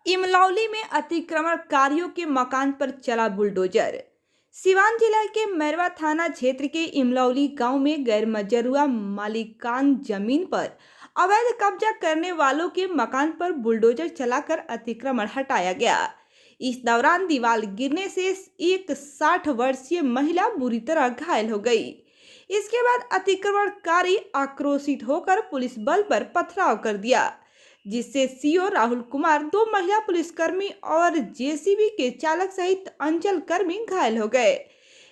इमलौली में अतिक्रमणकारियों के मकान पर चला बुलडोजर। सिवान जिला के मैरवा थाना क्षेत्र के इमलौली गांव में गैर मजरूआ मालिकान जमीन पर अवैध कब्जा करने वालों के मकान पर बुलडोजर चलाकर अतिक्रमण हटाया गया। इस दौरान दीवार गिरने से एक 60 वर्षीय महिला बुरी तरह घायल हो गई। इसके बाद अतिक्रमणकारी आक्रोशित होकर पुलिस बल पर पथराव कर दिया, जिससे सीओ राहुल कुमार, 2 महिला पुलिसकर्मी और जेसीबी के चालक सहित अंचल कर्मी घायल हो गए।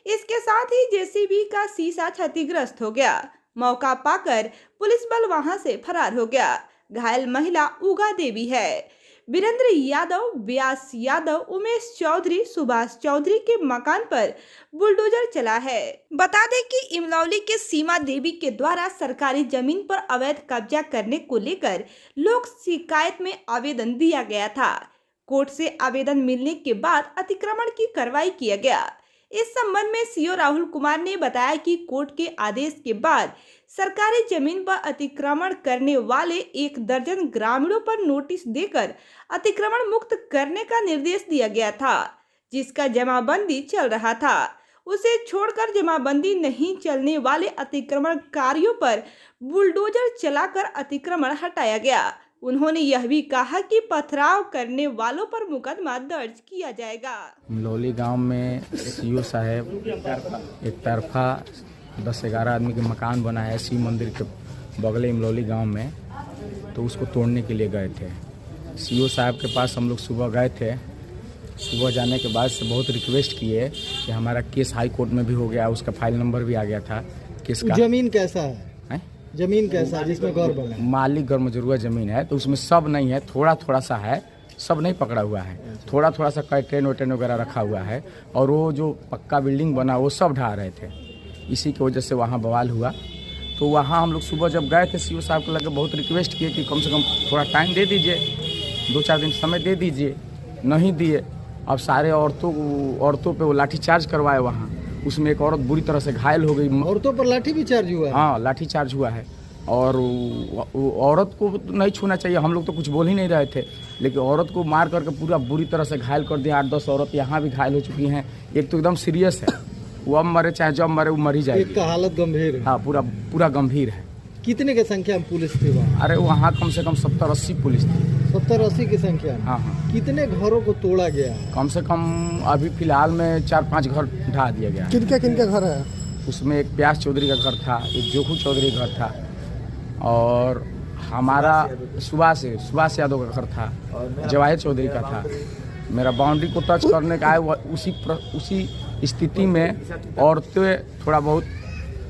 इसके साथ ही जेसीबी का शीशा क्षतिग्रस्त हो गया। मौका पाकर पुलिस बल वहां से फरार हो गया। घायल महिला उगा देवी है। वीरेंद्र यादव, व्यास यादव, उमेश चौधरी, सुभाष चौधरी के मकान पर बुलडोजर चला है। बता दें कि इमलौली के सीमा देवी के द्वारा सरकारी जमीन पर अवैध कब्जा करने को लेकर लोक शिकायत में आवेदन दिया गया था। कोर्ट से आवेदन मिलने के बाद अतिक्रमण की कार्रवाई किया गया। इस संबंध में सीओ राहुल कुमार ने बताया कि कोर्ट के आदेश के बाद सरकारी जमीन पर अतिक्रमण करने वाले 1 दर्जन ग्रामीणों पर नोटिस देकर अतिक्रमण मुक्त करने का निर्देश दिया गया था, जिसका जमाबंदी चल रहा था। उसे छोड़कर जमाबंदी नहीं चलने वाले अतिक्रमणकारियों पर बुलडोजर चलाकर अतिक्रमण हटाया गया। उन्होंने यह भी कहा कि पथराव करने वालों पर मुकदमा दर्ज किया जाएगा। इमलौली गांव में सीओ साहब एक तरफा 10-11 आदमी के मकान बना है शिव मंदिर के बगले इमलौली गांव में, तो उसको तोड़ने के लिए गए थे। सीओ साहब के पास हम लोग सुबह गए थे। सुबह जाने के बाद से बहुत रिक्वेस्ट किए कि हमारा केस हाई कोर्ट में भी हो गया, उसका फाइल नंबर भी आ गया था केस का। जमीन कैसा है? जमीन कैसा है जिसमें घर बना है? मालिक गैर मजरूआ जमीन है, तो उसमें सब नहीं है, थोड़ा थोड़ा सा है, सब नहीं पकड़ा हुआ है। थोड़ा थोड़ा सा कर्टेन वर्टेन वगैरह रखा हुआ है, और वो जो पक्का बिल्डिंग बना वो सब ढा रहे थे। इसी की वजह से वहाँ बवाल हुआ। तो वहाँ हम लोग सुबह जब गए थे, सीओ साहब को लगे बहुत रिक्वेस्ट किए कि कम से कम थोड़ा टाइम दे दीजिए, 2-4 दिन समय दे दीजिए। नहीं दिए। अब सारे औरतों पे वो लाठीचार्ज करवाए वहाँ। उसमें एक औरत बुरी तरह से घायल हो गई। औरतों पर लाठी भी चार्ज हुआ है? हाँ, लाठी चार्ज हुआ है। और औरत को नहीं छूना चाहिए, हम लोग तो कुछ बोल ही नहीं रहे थे, लेकिन औरत को मार करके पूरा बुरी तरह से घायल कर दिया। 8-10 औरत यहाँ भी घायल हो चुकी हैं। एक तो एकदम सीरियस है, वो अब मरे चाहे जब मरे वो मरी जाएगी। एक का हालत गंभीर है। हाँ, पूरा गंभीर है। कितने की संख्या में पुलिस थी वहाँ? अरे वहाँ कम से कम 70-80 पुलिस थी। 70-80 की संख्या? हाँ हाँ। कितने घरों को तोड़ा गया? कम से कम अभी फिलहाल में 4-5 घर ढा दिया गया। किनके घर है? उसमें एक प्यास चौधरी का घर था, एक जोखू चौधरी का घर था, और हमारा सुभाष यादव का घर था, जवाहिर चौधरी का था। मेरा बाउंड्री को टच करने का है, उसी स्थिति में औरतें थोड़ा बहुत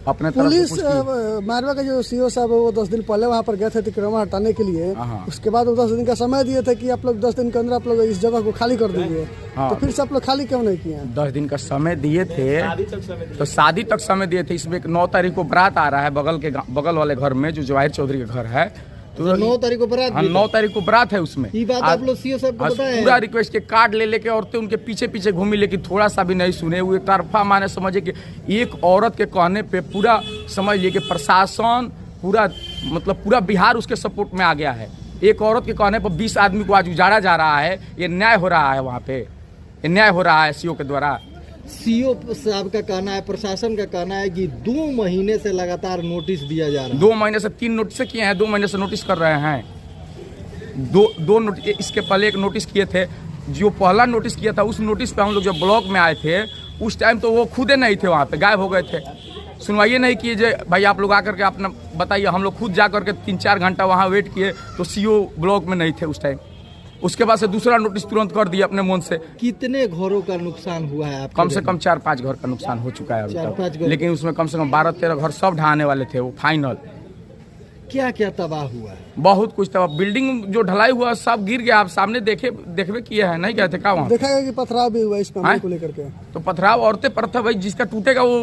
अपने तरफ पुलिस मैरवा का जो सीओ साहब है वो 10 दिन पहले वहाँ पर गए थे अतिक्रमण हटाने के लिए। उसके बाद वो 10 दिन का समय दिए थे कि आप लोग 10 दिन के अंदर आप लोग इस जगह को खाली कर दीजिए। तो फिर से आप लोग खाली क्यों नहीं किए? 10 दिन का समय दिए थे, तो शादी तक समय दिए थे। इसमें 9 तारीख को बारात आ रहा है बगल वाले घर में, जो जवाहिर चौधरी का घर है। तो 9 तारीख को बारात? हाँ, 9 तारीख को बारात है। उसमें ये बात आप लोग सीओ साहब को बताएं? पूरा रिक्वेस्ट के कार्ड ले लेके औरतें उनके पीछे घूमी, लेकिन थोड़ा सा भी नहीं सुने। वो एक तरफा माने समझे कि एक औरत के कहने पे पूरा समझ लिए कि प्रशासन पूरा बिहार उसके सपोर्ट में आ गया है। एक औरत के कहने पर 20 आदमी को आज उजाड़ा जा रहा है। ये न्याय हो रहा है? वहाँ पे ये न्याय हो रहा है सीओ के द्वारा? सीओ साहब का कहना है, प्रशासन का कहना है कि 2 महीने से लगातार नोटिस दिया जा रहा है। 2 महीने से 3 नोटिस किए हैं, 2 महीने से नोटिस कर रहे हैं। दो नोटिस, इसके पहले एक नोटिस किए थे। जो पहला नोटिस किया था उस नोटिस पे हम लोग जब ब्लॉक में आए थे उस टाइम तो वो खुदे नहीं थे, वहाँ पे गायब हो गए थे। सुनवाइए नहीं किए जे भाई आप लोग आकर के अपना बताइए। हम लोग खुद जा करके 3-4 घंटा वहाँ वेट किए, तो सीओ ब्लॉक में नहीं थे उस टाइम। उसके बाद से दूसरा नोटिस तुरंत कर दिया अपने मन से। कितने घरों का नुकसान हुआ है? कम से कम 4-5 घर का नुकसान हो चुका है अभी तक, लेकिन उसमें कम से कम 12-13 घर सब ढहाने वाले थे वो फाइनल। क्या क्या तबाह हुआ है? बहुत कुछ तबाह। बिल्डिंग जो ढलाई हुआ सब गिर गया। आप सामने देखबे किए हैं, नहीं कहते क्या? वहाँ देखा गया कि पथराव भी हुआ इस मामले को लेकर के। तो पथराव औरतें पर था भाई, जिसका टूटेगा वो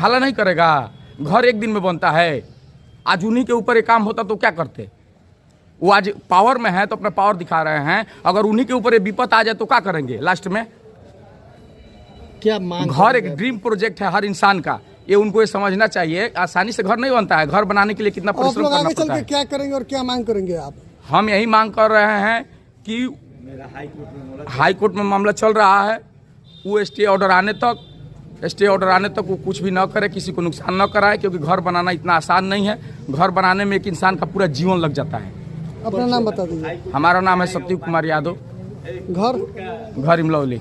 हल्ला नहीं करेगा। घर एक दिन में बनता है। आज उन्हीं के ऊपर एक काम होता तो क्या करते? वो आज पावर में है तो अपना पावर दिखा रहे हैं। अगर उन्हीं के ऊपर ये विपत आ जाए तो क्या करेंगे लास्ट में? क्या मांग? घर एक ड्रीम प्रोजेक्ट है हर इंसान का, ये उनको ये समझना चाहिए। आसानी से घर नहीं बनता है। घर बनाने के लिए कितना परिश्रम करना पड़ता है। क्या करेंगे और क्या मांग करेंगे आप? हम यही मांग कर रहे हैं कि हाई कोर्ट में मामला चल रहा है। वो स्टे ऑर्डर आने तक वो कुछ भी न करे, किसी को नुकसान न कराए, क्योंकि घर बनाना इतना आसान नहीं है। घर बनाने में एक इंसान का पूरा जीवन लग जाता है। अपना नाम बता दीजिए। हमारा नाम है सत्यु कुमार यादव, घर घर इमलौली।